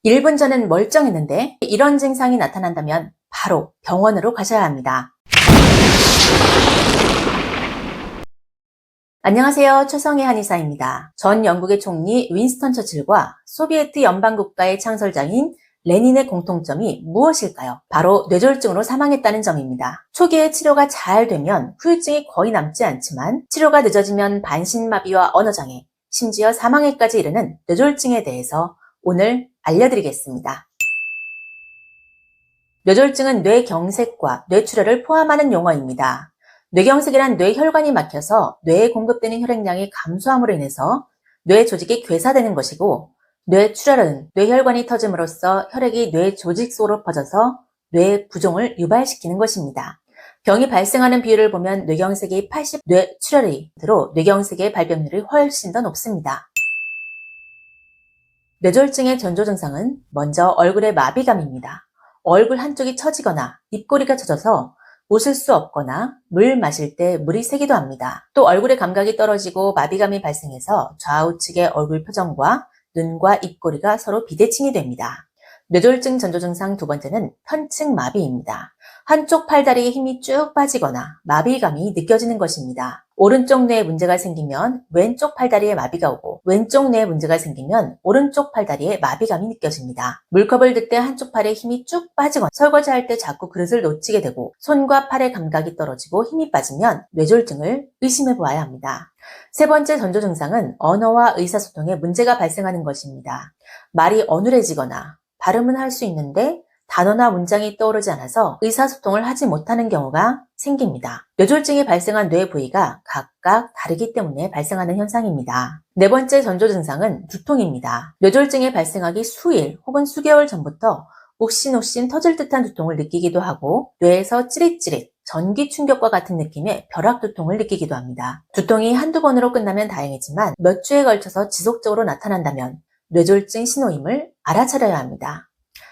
1분 전엔 멀쩡했는데 이런 증상이 나타난다면 바로 병원으로 가셔야 합니다. 안녕하세요. 최성애 한의사입니다. 전 영국의 총리 윈스턴 처칠과 소비에트 연방국가의 창설자인 레닌의 공통점이 무엇일까요? 바로 뇌졸중으로 사망했다는 점입니다. 초기에 치료가 잘 되면 후유증이 거의 남지 않지만 치료가 늦어지면 반신마비와 언어장애, 심지어 사망에까지 이르는 뇌졸중에 대해서 오늘 알려드리겠습니다. 뇌졸중은 뇌경색과 뇌출혈을 포함하는 용어입니다. 뇌경색이란 뇌혈관이 막혀서 뇌에 공급되는 혈액량이 감소함으로 인해서 뇌 조직이 괴사되는 것이고, 뇌출혈은 뇌혈관이 터짐으로써 혈액이 뇌 조직 속으로 퍼져서 뇌 부종을 유발시키는 것입니다. 병이 발생하는 비율을 보면 뇌경색이 80, 뇌출혈이 들어 뇌경색의 발병률이 훨씬 더 높습니다. 뇌졸중의 전조 증상은 먼저 얼굴의 마비감입니다. 얼굴 한쪽이 처지거나 입꼬리가 처져서 웃을 수 없거나 물 마실 때 물이 새기도 합니다. 또 얼굴의 감각이 떨어지고 마비감이 발생해서 좌우측의 얼굴 표정과 눈과 입꼬리가 서로 비대칭이 됩니다. 뇌졸중 전조 증상 두 번째는 편측 마비입니다. 한쪽 팔다리에 힘이 쭉 빠지거나 마비감이 느껴지는 것입니다. 오른쪽 뇌에 문제가 생기면 왼쪽 팔다리에 마비가 오고, 왼쪽 뇌에 문제가 생기면 오른쪽 팔다리에 마비감이 느껴집니다. 물컵을 들 때 한쪽 팔에 힘이 쭉 빠지거나 설거지할 때 자꾸 그릇을 놓치게 되고, 손과 팔의 감각이 떨어지고 힘이 빠지면 뇌졸중을 의심해 보아야 합니다. 세 번째 전조 증상은 언어와 의사소통에 문제가 발생하는 것입니다. 말이 어눌해지거나 발음은 할 수 있는데 단어나 문장이 떠오르지 않아서 의사소통을 하지 못하는 경우가 생깁니다. 뇌졸중이 발생한 뇌 부위가 각각 다르기 때문에 발생하는 현상입니다. 네 번째 전조 증상은 두통입니다. 뇌졸중이 발생하기 수일 혹은 수개월 전부터 옥신옥신 터질 듯한 두통을 느끼기도 하고, 뇌에서 찌릿찌릿 전기 충격과 같은 느낌의 벼락 두통을 느끼기도 합니다. 두통이 한두 번으로 끝나면 다행이지만 몇 주에 걸쳐서 지속적으로 나타난다면 뇌졸중 신호임을 알아차려야 합니다.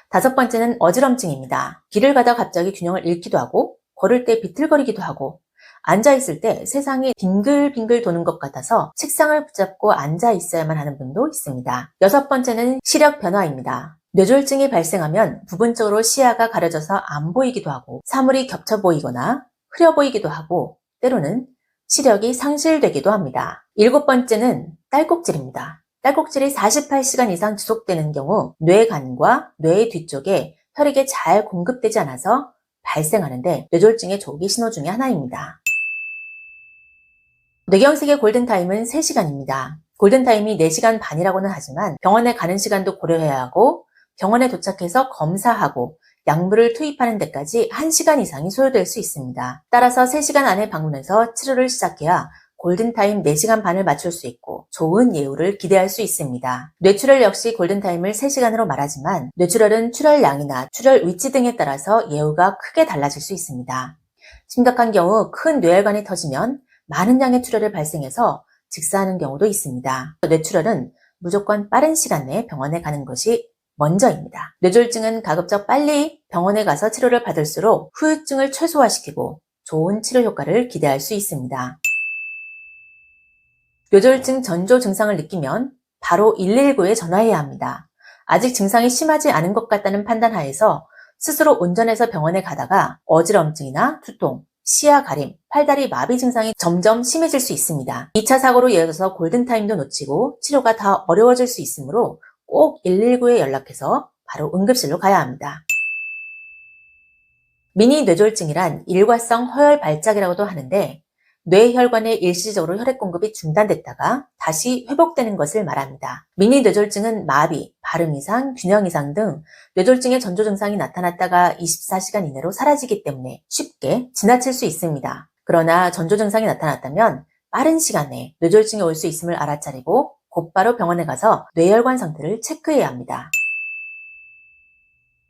다섯 번째는 어지럼증입니다. 길을 가다 갑자기 균형을 잃기도 하고, 걸을 때 비틀거리기도 하고, 앉아있을 때 세상이 빙글빙글 도는 것 같아서 책상을 붙잡고 앉아 있어야만 하는 분도 있습니다. 여섯 번째는 시력 변화입니다. 뇌졸중이 발생하면 부분적으로 시야가 가려져서 안 보이기도 하고, 사물이 겹쳐 보이거나 흐려 보이기도 하고, 때로는 시력이 상실되기도 합니다. 일곱 번째는 딸꾹질입니다. 딸꾹질이 48시간 이상 지속되는 경우 뇌간과 뇌 뒤쪽에 혈액이 잘 공급되지 않아서 발생하는데 뇌졸중의 조기 신호 중에 하나입니다. 뇌경색의 골든타임은 3시간입니다. 골든타임이 4시간 반이라고는 하지만 병원에 가는 시간도 고려해야 하고, 병원에 도착해서 검사하고 약물을 투입하는 데까지 1시간 이상이 소요될 수 있습니다. 따라서 3시간 안에 방문해서 치료를 시작해야 골든타임 4시간 반을 맞출 수 있고 좋은 예후를 기대할 수 있습니다. 뇌출혈 역시 골든타임을 3시간으로 말하지만 뇌출혈은 출혈량이나 출혈 위치 등에 따라서 예후가 크게 달라질 수 있습니다. 심각한 경우 큰 뇌혈관이 터지면 많은 양의 출혈이 발생해서 즉사하는 경우도 있습니다. 뇌출혈은 무조건 빠른 시간 내에 병원에 가는 것이 먼저입니다. 뇌졸중은 가급적 빨리 병원에 가서 치료를 받을수록 후유증을 최소화시키고 좋은 치료 효과를 기대할 수 있습니다. 뇌졸중 전조 증상을 느끼면 바로 119에 전화해야 합니다. 아직 증상이 심하지 않은 것 같다는 판단하에서 스스로 운전해서 병원에 가다가 어지럼증이나 두통, 시야 가림, 팔다리 마비 증상이 점점 심해질 수 있습니다. 2차 사고로 이어져서 골든타임도 놓치고 치료가 더 어려워질 수 있으므로 꼭 119에 연락해서 바로 응급실로 가야 합니다. 미니 뇌졸중이란 일과성 허혈 발작이라고도 하는데, 뇌혈관에 일시적으로 혈액 공급이 중단됐다가 다시 회복되는 것을 말합니다. 미니 뇌졸중은 마비, 발음 이상, 균형 이상 등 뇌졸중의 전조 증상이 나타났다가 24시간 이내로 사라지기 때문에 쉽게 지나칠 수 있습니다. 그러나 전조 증상이 나타났다면 빠른 시간 내에 뇌졸중이 올 수 있음을 알아차리고 곧바로 병원에 가서 뇌혈관 상태를 체크해야 합니다.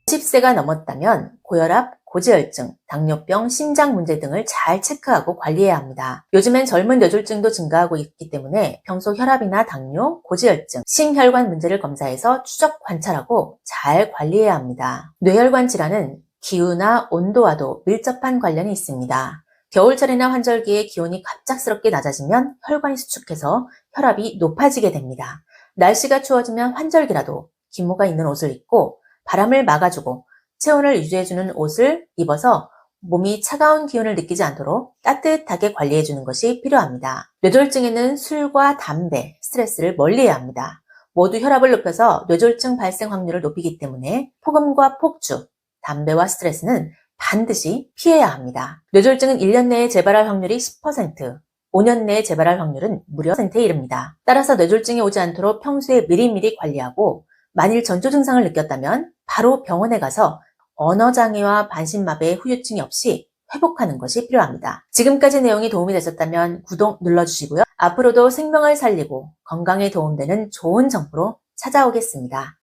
40세가 넘었다면 고혈압, 고지혈증, 당뇨병, 심장 문제 등을 잘 체크하고 관리해야 합니다. 요즘엔 젊은 뇌졸중도 증가하고 있기 때문에 평소 혈압이나 당뇨, 고지혈증, 심혈관 문제를 검사해서 추적 관찰하고 잘 관리해야 합니다. 뇌혈관 질환은 기후나 온도와도 밀접한 관련이 있습니다. 겨울철이나 환절기에 기온이 갑작스럽게 낮아지면 혈관이 수축해서 혈압이 높아지게 됩니다. 날씨가 추워지면 환절기라도 기모가 있는 옷을 입고 바람을 막아주고 체온을 유지해주는 옷을 입어서 몸이 차가운 기운을 느끼지 않도록 따뜻하게 관리해주는 것이 필요합니다. 뇌졸중에는 술과 담배, 스트레스를 멀리해야 합니다. 모두 혈압을 높여서 뇌졸중 발생 확률을 높이기 때문에 폭음과 폭주, 담배와 스트레스는 반드시 피해야 합니다. 뇌졸중은 1년 내에 재발할 확률이 10%, 5년 내에 재발할 확률은 무려 10%에 이릅니다. 따라서 뇌졸중이 오지 않도록 평소에 미리미리 관리하고 만일 전조 증상을 느꼈다면 바로 병원에 가서 언어장애와 반신마비의 후유증이 없이 회복하는 것이 필요합니다. 지금까지 내용이 도움이 되셨다면 구독 눌러주시고요. 앞으로도 생명을 살리고 건강에 도움되는 좋은 정보로 찾아오겠습니다.